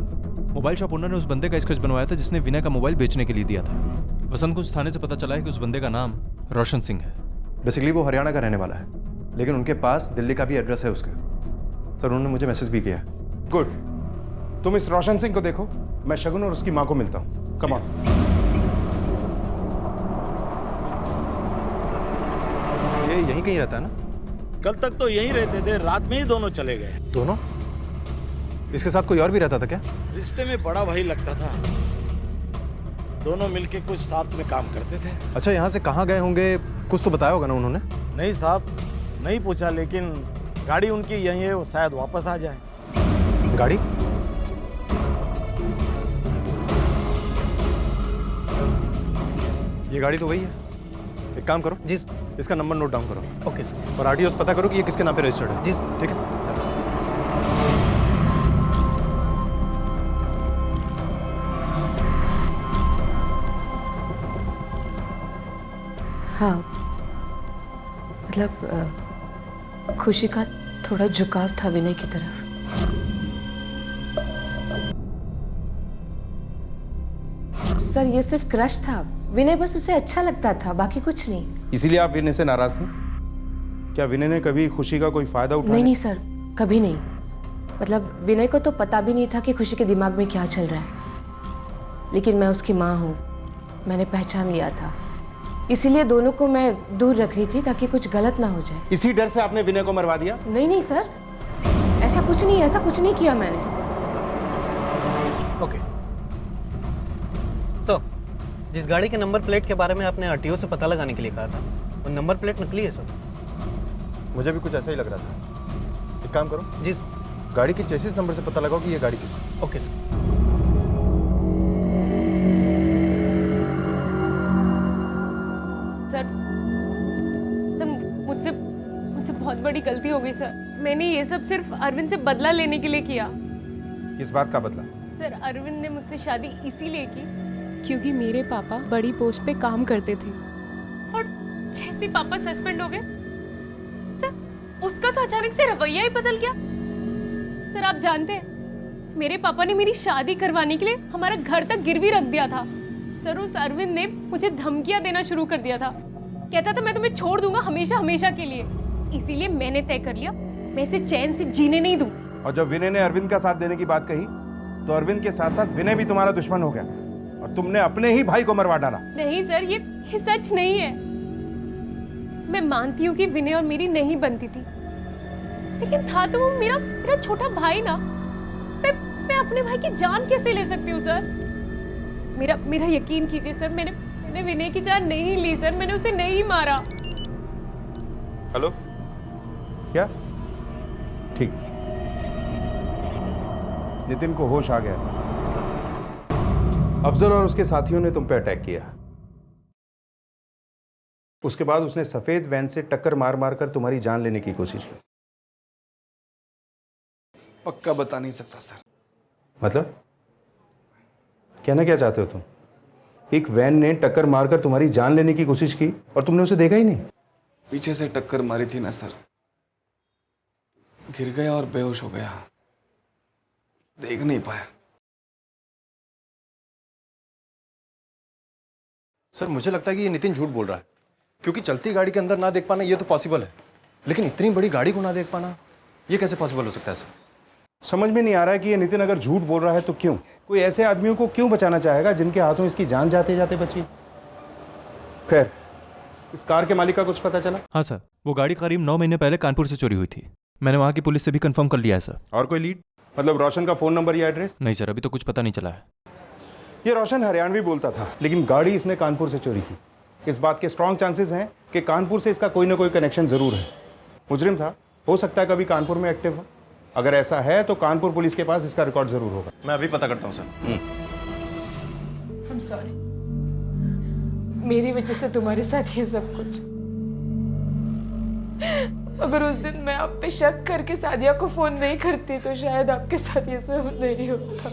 Mobile shop owner ने उस बंदे का स्केच बनवाया था जिसने विनय का मोबाइल बेचने के लिए दिया था। वसंत कुंज थाने से पता चला है कि उस बंदे का नाम रोशन सिंह है। बेसिकली वो हरियाणा का रहने वाला है, लेकिन उनके पास दिल्ली का भी एड्रेस है उसका। सर उन्होंने मुझे मैसेज भी किया। गुड, तुम इस रोशन सिंह को देखो, मैं शगुन और उसकी माँ को मिलता हूँ। Come on. ये यहीं कहीं रहता है ना? कल तक तो यहीं रहते थे, रात में ही दोनों चले गए। दोनों? इसके साथ कोई और भी रहता था क्या? रिश्ते में बड़ा भाई लगता था, दोनों मिलके कुछ साथ में काम करते थे। अच्छा, यहाँ से कहाँ गए होंगे कुछ तो बताया होगा ना उन्होंने? नहीं साहब, नहीं पूछा, लेकिन गाड़ी उनकी यहीं है, वो शायद वापस आ जाए। गाड़ी? ये गाड़ी तो वही है। एक काम करो जी, इसका नंबर नोट डाउन करो। Okay sir. और आरटीओ पता करो कि ये किसके नाम पे रजिस्टर्ड है। जी ठीक है। हाँ, मतलब खुशी का थोड़ा झुकाव था विनय की तरफ। सर ये सिर्फ क्रश था। विनय बस उसे अच्छा लगता था, बाकी कुछ नहीं। इसीलिए आप विनय से नाराज थे? क्या विनय ने कभी खुशी का कोई फायदा उठाया? नहीं सर, कभी नहीं। मतलब विनय को तो पता भी नहीं था कि खुशी के दिमाग में क्या चल रहा है, लेकिन मैं उसकी माँ हूँ, मैंने पहचान लिया था। इसीलिए दोनों को मैं दूर रख रही थी ताकि कुछ गलत ना हो जाए। इसी डर से आपने विनय को मरवा दिया? नहीं नहीं सर, ऐसा कुछ नहीं किया मैंने। ओके, तो जिस गाड़ी के नंबर प्लेट के बारे में आपने आरटीओ से पता लगाने के लिए कहा था, वो नंबर प्लेट नकली है सर। मुझे भी कुछ ऐसा ही लग रहा था। एक काम करो जी, गाड़ी के चेसिस नंबर से पता लगाओ कि ये गाड़ी किसकी। Okay sir. मुझसे बहुत बड़ी गलती हो गई सर। मैंने ये सब सिर्फ अरविंद से बदला लेने के लिए किया। किस बात का बदला? सर अरविंद ने मुझसे शादी इसीलिए की क्योंकि मेरे पापा बड़ी पोस्ट पे काम करते थे, और जैसे पापा सस्पेंड हो गए सर, उसका तो अचानक से रवैया ही बदल गया। सर आप जानते हैं, मेरे पापा ने मेरी शादी करवाने के लिए हमारा घर तक गिरवी रख दिया था। सर उस अरविंद ने मुझे धमकियां देना शुरू कर दिया था, कहता था मैं तुम्हें छोड़ दूंगा हमेशा हमेशा के लिए। इसीलिए मैंने तय कर लिया मैं इसे चैन से जीने नहीं दूं। और जब विनय ने अरविंद का साथ देने की बात कही तो अरविंद के साथ साथ विनय भी तुम्हारा दुश्मन हो गया और तुमने अपने ही भाई को मरवा डाला। नहीं सर, ये सच नहीं है। मैं मानती हूँ कि विनय और मेरी नहीं बनती थी, लेकिन था तो वो मेरा छोटा भाई ना। मैं अपने भाई की जान कैसे ले सकती हूँ सर? मेरा यकीन कीजिए सर, मैंने विनय की जान नहीं ली सर, मैंने उसे नहीं मारा। हेलो, क्या? ठीक, नितिन को होश आ गया। अफजल और उसके साथियों ने तुम पे अटैक किया। उसके बाद उसने सफेद वैन से टक्कर मार मार कर तुम्हारी जान लेने की कोशिश की। पक्का बता नहीं सकता सर। मतलब कहना क्या चाहते हो तुम? एक वैन ने टक्कर मारकर तुम्हारी जान लेने की कोशिश की और तुमने उसे देखा ही नहीं? पीछे से टक्कर मारी थी ना सर, गिर गया और बेहोश हो गया, देख नहीं पाया। सर मुझे लगता है कि ये नितिन झूठ बोल रहा है, क्योंकि चलती गाड़ी के अंदर ना देख पाना ये तो पॉसिबल है, लेकिन इतनी बड़ी गाड़ी को ना देख पाना ये कैसे पॉसिबल हो सकता है सर? समझ में नहीं आ रहा है कि ये नितिन अगर झूठ बोल रहा है तो क्यों? कोई ऐसे आदमियों को क्यों बचाना चाहेगा जिनके हाथों इसकी जान जाते जाते बची? खैर, इस कार के मालिक का कुछ पता चला? हाँ सर, वो गाड़ी करीब 9 महीने पहले कानपुर से चोरी हुई थी। मैंने वहाँ की पुलिस से भी कंफर्म कर लिया है सर। और कोई लीड? मतलब रोशन का फोन नंबर या एड्रेस? नहीं सर, अभी तो कुछ पता नहीं चला है। ये रोशन हरियाणवी बोलता था, लेकिन गाड़ी इसने कानपुर से चोरी की। इस बात के स्ट्रॉन्ग चांसेस हैं कि कानपुर से इसका कोई ना कोई कनेक्शन जरूर है। मुजरिम था, हो सकता है कभी कानपुर में एक्टिव हो। अगर ऐसा है तो कानपुर पुलिस के पास इसका रिकॉर्ड जरूर होगा। मैं अभी पता करता हूँ सर। I'm sorry, मेरी वजह से तुम्हारे साथ ये सब कुछ। अगर उस दिन मैं आप पे शक करके सादिया को फोन नहीं करती तो शायद आपके साथ ये सब नहीं होता।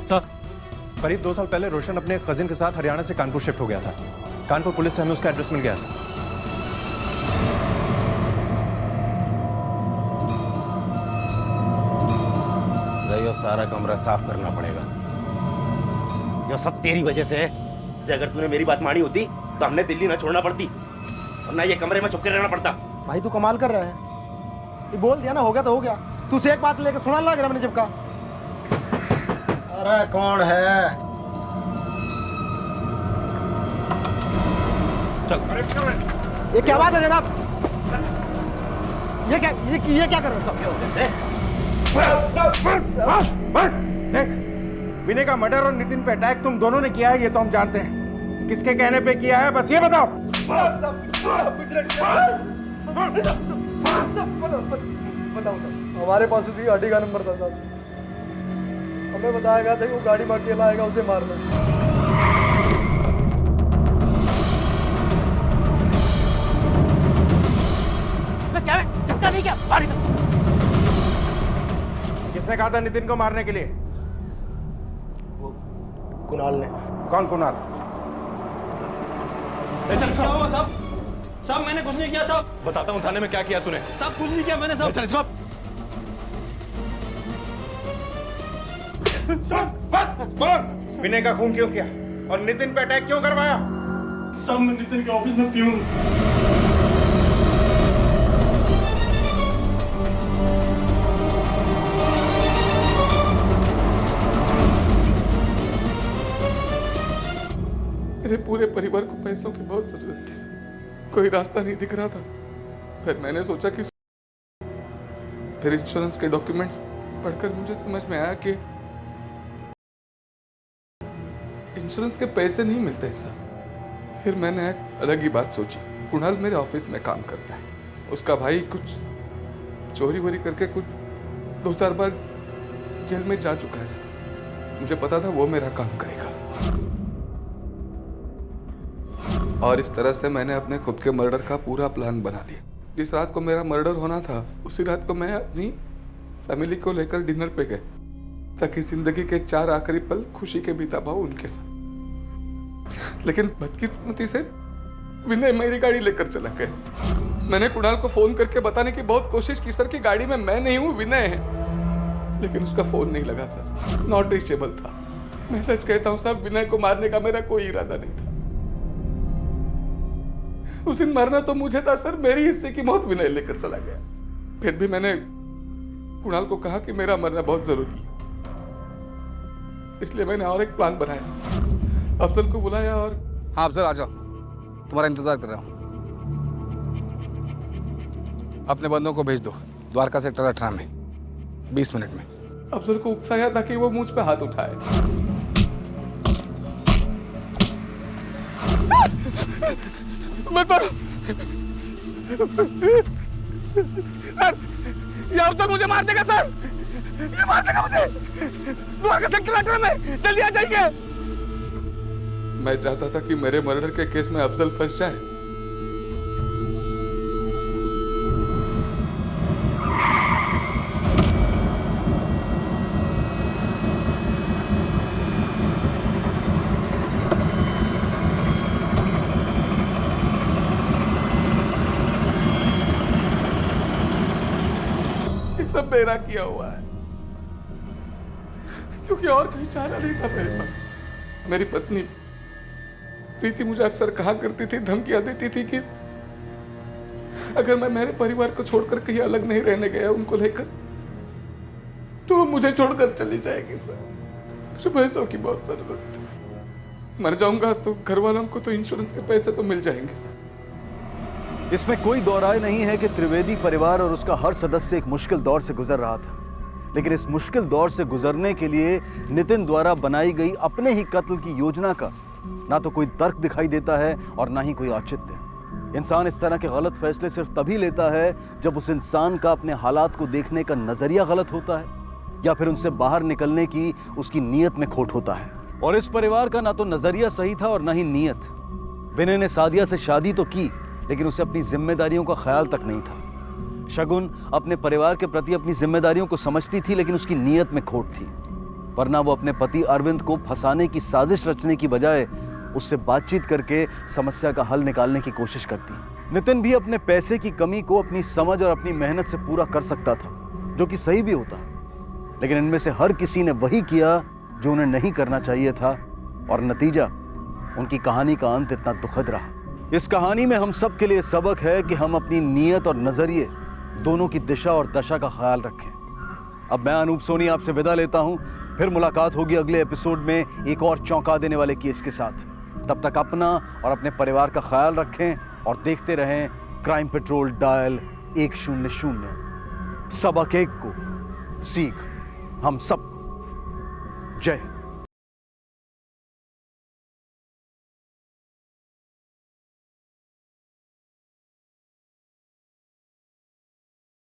सर करीब 2 साल पहले रोशन अपने कजिन के साथ हरियाणा से कानपुर शिफ्ट हो गया था। कानपुर पुलिस से हमें उसका एड्रेस मिल गया सर। ये सारा कमरा साफ करना पड़ेगा। यह सब तेरी वजह से है। अगर तूने मेरी बात मानी होती तो हमने दिल्ली ना छोड़ना पड़ती और ना ये कमरे में चुपके रहना पड़ता। भाई तू कमाल कर रहा है। ये बोल दिया ना, हो गया तो हो गया। तू से एक बात लेकर सुना लग रहा मैंने जब कहा। अरे कौन है? चल। ये क्या बात है जनाब? ये क्या कर रहे हो? देख, विनय का मर्डर और नितिन पे अटैक तुम दोनों ने किया है, ये तो हम जानते हैं। किसके कहने पे किया है बस ये बताओ। बताओ सर, हमारे पास उसकी गाड़ी का नंबर था साहब। हमें बताया गया था कि वो गाड़ी में अकेला आएगा, उसे मारना। क्या धक्का नहीं, क्या मारी? किसने कहा था नितिन को मारने के लिए? कुणाल ने। कौन कुणाल? चल क्या हुआ साहब? साहब मैंने कुछ नहीं किया साहब। बताता हूँ थाने में क्या किया तूने। साहब कुछ नहीं किया मैंने साहब। चल इसको। बोलो विनय का खून क्यों किया और नितिन पे अटैक क्यों करवाया? साहब मैं नितिन के ऑफिस में प्यून। मेरे पूरे परिवार को पैसों की बहुत जरूरत थी, कोई रास्ता नहीं दिख रहा था। फिर मैंने सोचा कि फिर इंश्योरेंस के डॉक्यूमेंट्स पढ़कर मुझे समझ में आया कि इंश्योरेंस के पैसे नहीं मिलते सर। फिर मैंने एक अलग ही बात सोची। कुणाल मेरे ऑफिस में काम करता है, उसका भाई कुछ चोरी वोरी करके कुछ 2-4 बार जेल में जा चुका है सर। मुझे पता था वो मेरा काम करेगा और इस तरह से मैंने अपने खुद के मर्डर का पूरा प्लान बना लिया। जिस रात को मेरा मर्डर होना था उसी रात को मैं अपनी फैमिली को लेकर डिनर पे गए ताकि जिंदगी के 4 आखिरी पल खुशी के बिता पाऊं उनके साथ। लेकिन बदकिस्मती से विनय मेरी गाड़ी लेकर चला गया। मैंने कुणाल को फोन करके बताने की बहुत कोशिश की सर कि गाड़ी में मैं नहीं हूं, विनय है, लेकिन उसका फोन नहीं लगा सर, नॉट रीचेबल था। मैं सच कहता हूं साहब, विनय को मारने का मेरा कोई इरादा नहीं था। उस दिन मरना तो मुझे था सर, मेरी हिस्से की मौत विनय लेकर चला गया। फिर भी मैंने कुणाल को कहा कि मेरा मरना बहुत जरूरी है, इसलिए मैंने और एक प्लान बनाया। अफजल को बुलाया और हाँ अफजल आ जाओ, तुम्हारा इंतजार कर रहा हूँ। अपने बंदों को भेज दो द्वारका सेक्टर 18 में 20 मिनट में। अफजल को उकसाया ताकि वो मुझ पे हाथ उठाए। मत मारो सर, ये अफजल मुझे मार देगा सर, ये मार देगा मुझे। द्वारका सेक्टर 18 में जल्दी आ जाइए। मैं चाहता था कि मेरे मर्डर के केस में अफजल फंस जाए। ये सब मेरा किया हुआ है, क्योंकि और कोई चारा नहीं था मेरे पास। मेरी पत्नी प्रीति मुझे अक्सर कहा करती थी, धमकियां देती थी कि अगर मैं मेरे परिवार को छोड़कर कहीं अलग नहीं रहने गया उनको लेकर, तो मुझे छोड़कर चली जाएगी सर। मुझे पैसों की बहुत जरूरत थी। मर जाऊंगा तो घर वालों को तो इंश्योरेंस के पैसे तो मिल जाएंगे सर। इसमें कोई दो राय नहीं है कि त्रिवेदी परिवार और उसका हर सदस्य एक मुश्किल दौर से गुजर रहा था, लेकिन इस मुश्किल दौर से गुजरने के लिए नितिन द्वारा बनाई गई अपने ही कत्ल की योजना का ना तो कोई तर्क दिखाई देता है और ना ही कोई औचित्य। इंसान इस तरह के गलत फैसले सिर्फ तभी लेता है जब उस इंसान का अपने हालात को देखने का नजरिया गलत होता है या फिर उनसे बाहर निकलने की उसकी नीयत में खोट होता है। और इस परिवार का ना तो नजरिया सही था और ना ही नीयत। विनय ने सादिया से शादी तो की, लेकिन उसे अपनी जिम्मेदारियों का ख्याल तक नहीं था। शगुन अपने परिवार के प्रति अपनी जिम्मेदारियों को समझती थी, लेकिन उसकी नीयत में खोट थी, वरना वो अपने पति अरविंद को फंसाने की साजिश रचने की बजाय उससे बातचीत करके समस्या का हल निकालने की कोशिश करती। नितिन भी अपने पैसे की कमी को अपनी समझ और अपनी मेहनत से पूरा कर सकता था, जो कि सही भी होता, लेकिन इनमें से हर किसी ने वही किया जो उन्हें नहीं करना चाहिए था, और नतीजा उनकी कहानी का अंत इतना दुखद रहा। इस कहानी में हम सब के लिए सबक है कि हम अपनी नीयत और नजरिए दोनों की दिशा और दशा का ख्याल रखें। अब मैं अनूप सोनी आपसे विदा लेता हूं, फिर मुलाकात होगी अगले एपिसोड में एक और चौंका देने वाले केस के साथ। तब तक अपना और अपने परिवार का ख्याल रखें और देखते रहें क्राइम पेट्रोल डायल 100। सबक एक को सीख हम सबको। जय हिंद।